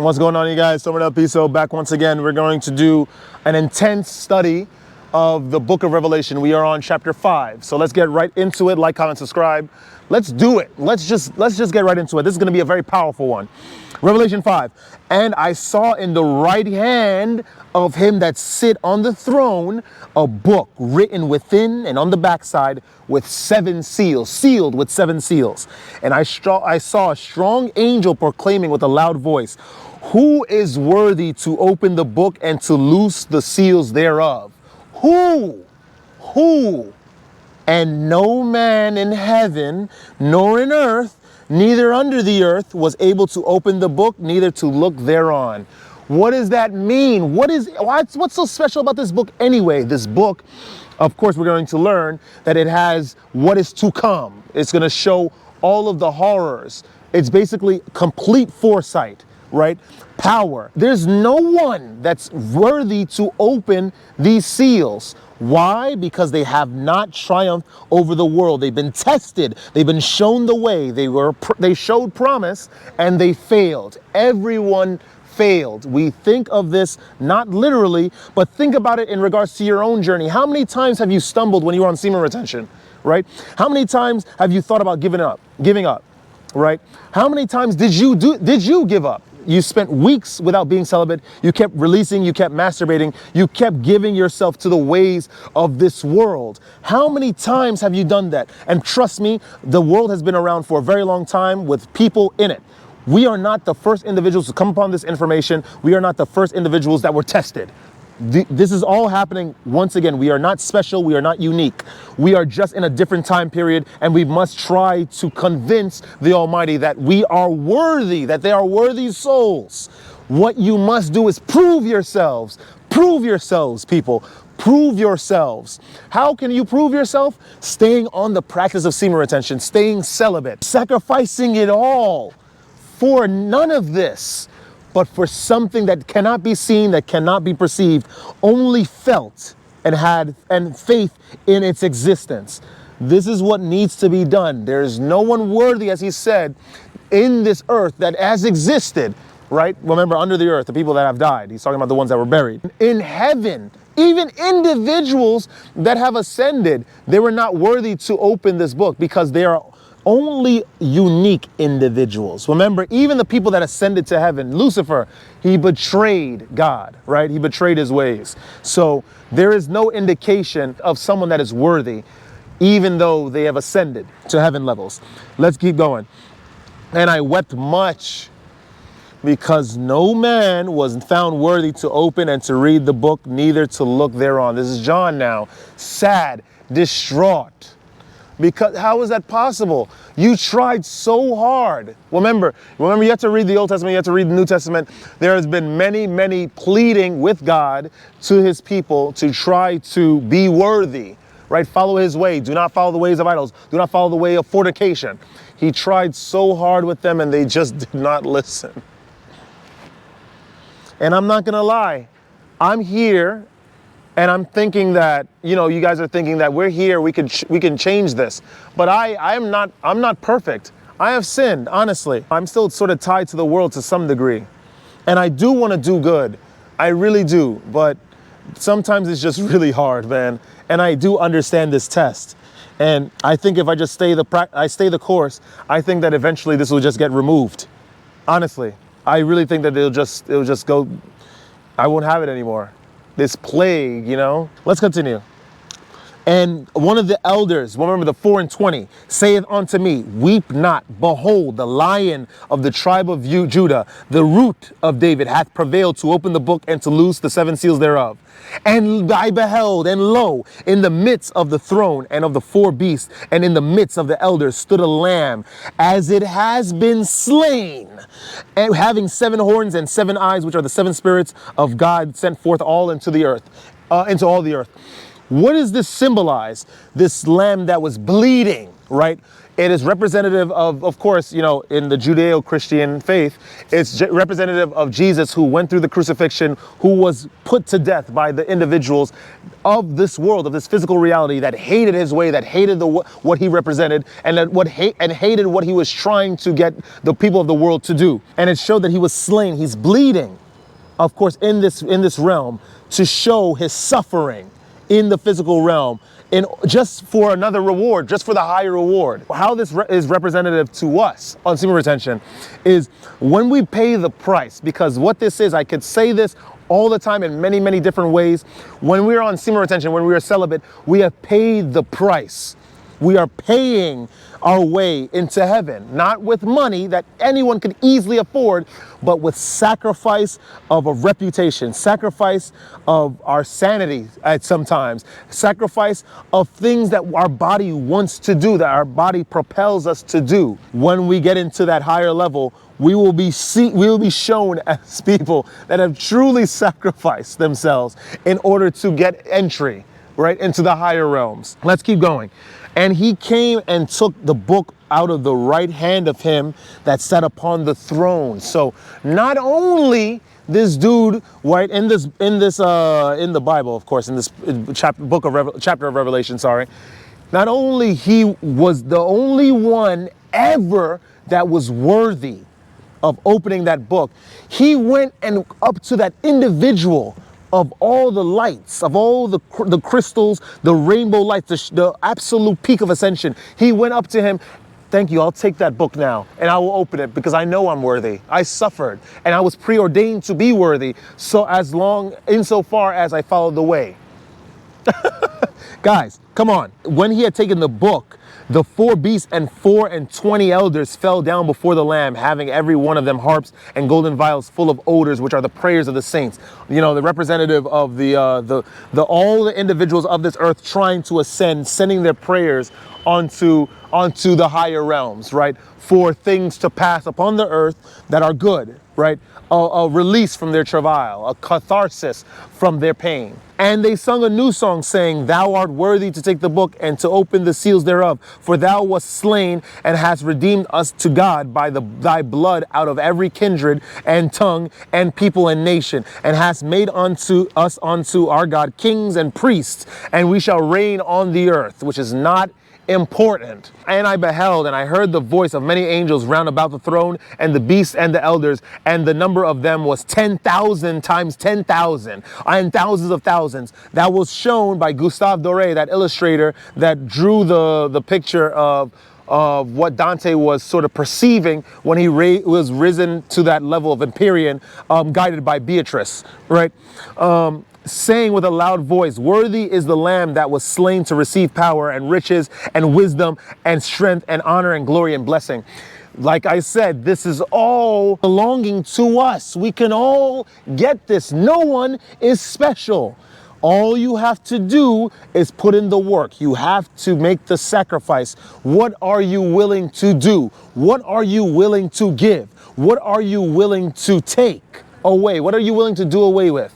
What's going on, you guys? Semen Piso back once again. We're going to do an intense study of the book of Revelation. We are on chapter 5. So let's get right into it. Like, comment, subscribe. Let's do it. Let's just get right into it. This is going to be a very powerful one. Revelation 5. And I saw in the right hand of him that sit on the throne a book written within and on the backside with 7 seals, sealed with 7 seals. And I saw a strong angel proclaiming with a loud voice, "Who is worthy to open the book and to loose the seals thereof?" Who? And no man in heaven, nor in earth, neither under the earth, was able to open the book, neither to look thereon. What does that mean? What's so special about this book anyway? This book, of course, we're going to learn that it has what is to come. It's going to show all of the horrors. It's basically complete foresight, right? Power. There's no one that's worthy to open these seals. Why? Because they have not triumphed over the world. They've been tested. They've been shown the way. They showed promise and they failed. Everyone failed. We think of this not literally, but think about it in regards to your own journey. How many times have you stumbled when you were on semen retention, right? How many times have you thought about giving up, right? How many times did you give up? You spent weeks without being celibate. You kept releasing, you kept masturbating, you kept giving yourself to the ways of this world. How many times have you done that? And trust me, the world has been around for a very long time with people in it. We are not the first individuals to come upon this information. We are not the first individuals that were tested. This is all happening once again. We are not special. We are not unique. We are just in a different time period, and we must try to convince the Almighty that we are worthy, that they are worthy souls. What you must do is prove yourselves. Prove yourselves, people. Prove yourselves. How can you prove yourself? Staying on the practice of semen retention, staying celibate, sacrificing it all for none of this, but for something that cannot be seen, that cannot be perceived, only felt and faith in its existence. This is what needs to be done. There is no one worthy, as he said, in this earth that has existed, right? Remember, under the earth, the people that have died. He's talking about the ones that were buried. In heaven, even individuals that have ascended, they were not worthy to open this book because they are only unique individuals. Remember, even the people that ascended to heaven, Lucifer, he betrayed God, right? He betrayed his ways. So there is no indication of someone that is worthy, even though they have ascended to heaven levels. Let's keep going. And I wept much because no man was found worthy to open and to read the book, neither to look thereon. This is John now, sad, distraught. Because how is that possible? You tried so hard. Remember, you have to read the Old Testament, you have to read the New Testament. There has been many pleading with God to his people to try to be worthy, right? Follow his way. Do not follow the ways of idols. Do not follow the way of fornication. He tried so hard with them and they just did not listen. And I'm not gonna lie, I'm here and I'm thinking that, you guys are thinking that we're here, we can change this. But I'm not perfect. I have sinned, honestly. I'm still sort of tied to the world to some degree. And I do want to do good. I really do. But sometimes it's just really hard, man. And I do understand this test. And I think if I just stay the course, I think that eventually this will just get removed. Honestly, I really think that it'll just go, I won't have it anymore. This plague, Let's continue. And one of the elders, remember the 4 and 20, saith unto me, weep not, behold, the Lion of the tribe of Judah, the Root of David, hath prevailed to open the book and to loose the 7 seals thereof. And I beheld, and lo, in the midst of the throne and of the 4 beasts, and in the midst of the elders stood a lamb, as it has been slain, and having 7 horns and 7 eyes, which are the 7 spirits of God sent forth all into the earth, into all the earth. What does this symbolize? This lamb that was bleeding, right? It is representative of course, you know, in the Judeo-Christian faith, it's representative of Jesus, who went through the crucifixion, who was put to death by the individuals of this world, of this physical reality, that hated his way, that hated what he represented, and hated what he was trying to get the people of the world to do. And it showed that he was slain. He's bleeding, of course, in this realm, to show his suffering in the physical realm, in just for another reward, just for the higher reward. How this is representative to us on semen retention is when we pay the price, because what this is, I could say this all the time in many, many different ways. When we're on semen retention, when we are celibate, we have paid the price. We are paying our way into heaven, not with money that anyone could easily afford, but with sacrifice of a reputation, sacrifice of our sanity at sometimes, sacrifice of things that our body wants to do, that our body propels us to do. When we get into that higher level, we will be shown as people that have truly sacrificed themselves in order to get entry, right, into the higher realms. Let's keep going. And he came and took the book out of the right hand of him that sat upon the throne. So not only this dude, right, in the Bible, of course, in this chapter of Revelation, sorry, not only he was the only one ever that was worthy of opening that book, he went and up to that individual of all the lights, of all the crystals, the rainbow lights, the absolute peak of ascension. He went up to him. Thank you, I'll take that book now and I will open it because I know I'm worthy. I suffered and I was preordained to be worthy. So insofar as I followed the way. Guys, come on. When he had taken the book, the 4 beasts and 24 elders fell down before the Lamb, having every one of them harps and golden vials full of odors, which are the prayers of the saints. You know, the representative of all the individuals of this earth trying to ascend, sending their prayers onto the higher realms, right? For things to pass upon the earth that are good, right? A release from their travail, a catharsis from their pain. And they sung a new song saying, "Thou art worthy to take the book and to open the seals thereof. For thou wast slain and hast redeemed us to God by thy blood out of every kindred and tongue and people and nation, and hast made unto our God kings and priests, and we shall reign on the earth," which is not important. And I beheld and I heard the voice of many angels round about the throne and the beasts and the elders, and the number of them was 10,000 times 10,000 and thousands of thousands. That was shown by Gustave Doré, that illustrator that drew the picture of what Dante was sort of perceiving when he was risen to that level of Empyrean, guided by Beatrice, right? Saying with a loud voice, "Worthy is the Lamb that was slain to receive power and riches and wisdom and strength and honor and glory and blessing." Like I said, this is all belonging to us. We can all get this. No one is special. All you have to do is put in the work. You have to make the sacrifice. What are you willing to do? What are you willing to give? What are you willing to take away? What are you willing to do away with?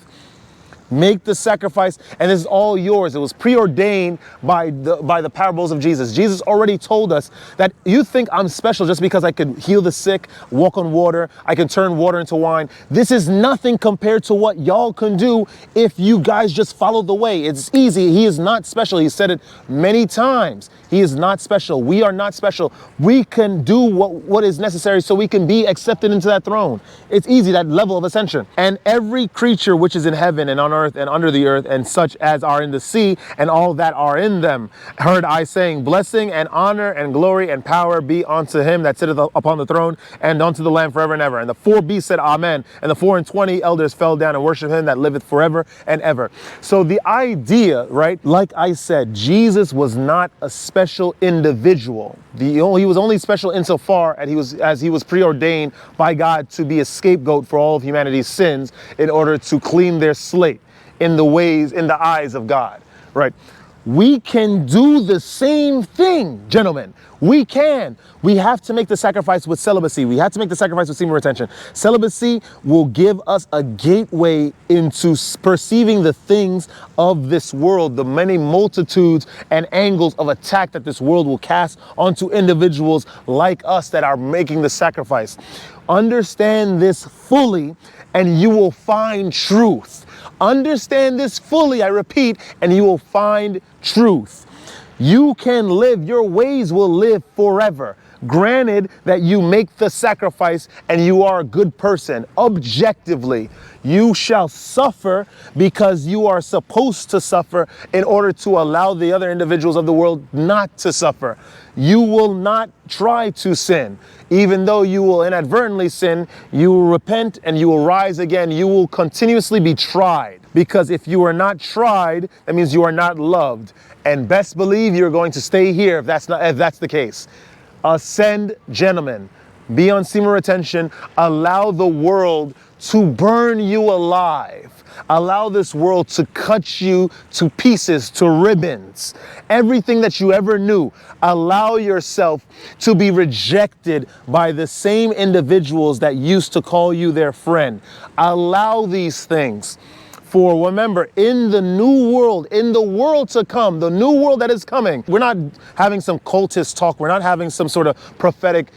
Make the sacrifice, and this is all yours. It was preordained by the parables of Jesus. Jesus already told us that you think I'm special just because I could heal the sick, walk on water, I can turn water into wine. This is nothing compared to what y'all can do if you guys just follow the way. It's easy. He is not special. He said it many times. He is not special. We are not special. We can do what is necessary so we can be accepted into that throne. It's easy, that level of ascension. And every creature which is in heaven and on earth and under the earth, and such as are in the sea, and all that are in them, heard I saying, "Blessing and honor and glory and power be unto him that sitteth upon the throne, and unto the Lamb forever and ever." And the 4 beasts said, "Amen." And the 24 elders fell down and worshiped him that liveth forever and ever. So the idea, right, like I said, Jesus was not a special individual. He was only special insofar as he was preordained by God to be a scapegoat for all of humanity's sins in order to clean their slate in the eyes of God, right? We can do the same thing, gentlemen. We can. We have to make the sacrifice with celibacy. We have to make the sacrifice with semen retention. Celibacy will give us a gateway into perceiving the things of this world, the many multitudes and angles of attack that this world will cast onto individuals like us that are making the sacrifice. Understand this fully, and you will find truth. Understand this fully, I repeat, and you will find truth. You can live, your ways will live forever. Granted that you make the sacrifice and you are a good person, objectively, you shall suffer because you are supposed to suffer in order to allow the other individuals of the world not to suffer. You will not try to sin. Even though you will inadvertently sin, you will repent and you will rise again. You will continuously be tried, because if you are not tried, that means you are not loved. And best believe you're going to stay here if that's the case. Ascend, gentlemen. Be on semen retention. Allow the world to burn you alive. Allow this world to cut you to pieces, to ribbons. Everything that you ever knew. Allow yourself to be rejected by the same individuals that used to call you their friend. Allow these things. For remember, in the new world, in the world to come, the new world that is coming, we're not having some cultist talk. We're not having some sort of prophetic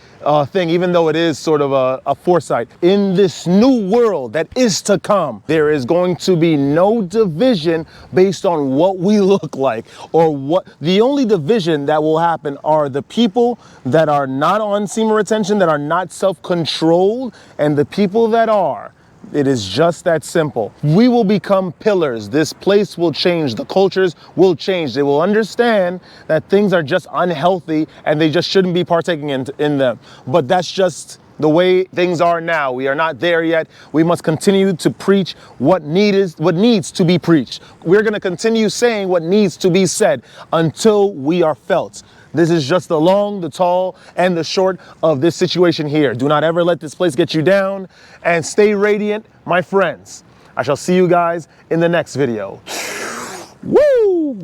thing, even though it is sort of a foresight. In this new world that is to come, there is going to be no division based on what we look like or what. The only division that will happen are the people that are not on semen retention, that are not self-controlled, and the people that are. It is just that simple. We will become pillars. This place will change. The cultures will change. They will understand that things are just unhealthy and they just shouldn't be partaking in them. But that's just the way things are now. We are not there yet. We must continue to preach what needs to be preached. We're going to continue saying what needs to be said until we are felt. This is just the long, the tall, and the short of this situation here. Do not ever let this place get you down, and stay radiant, my friends. I shall see you guys in the next video. Woo!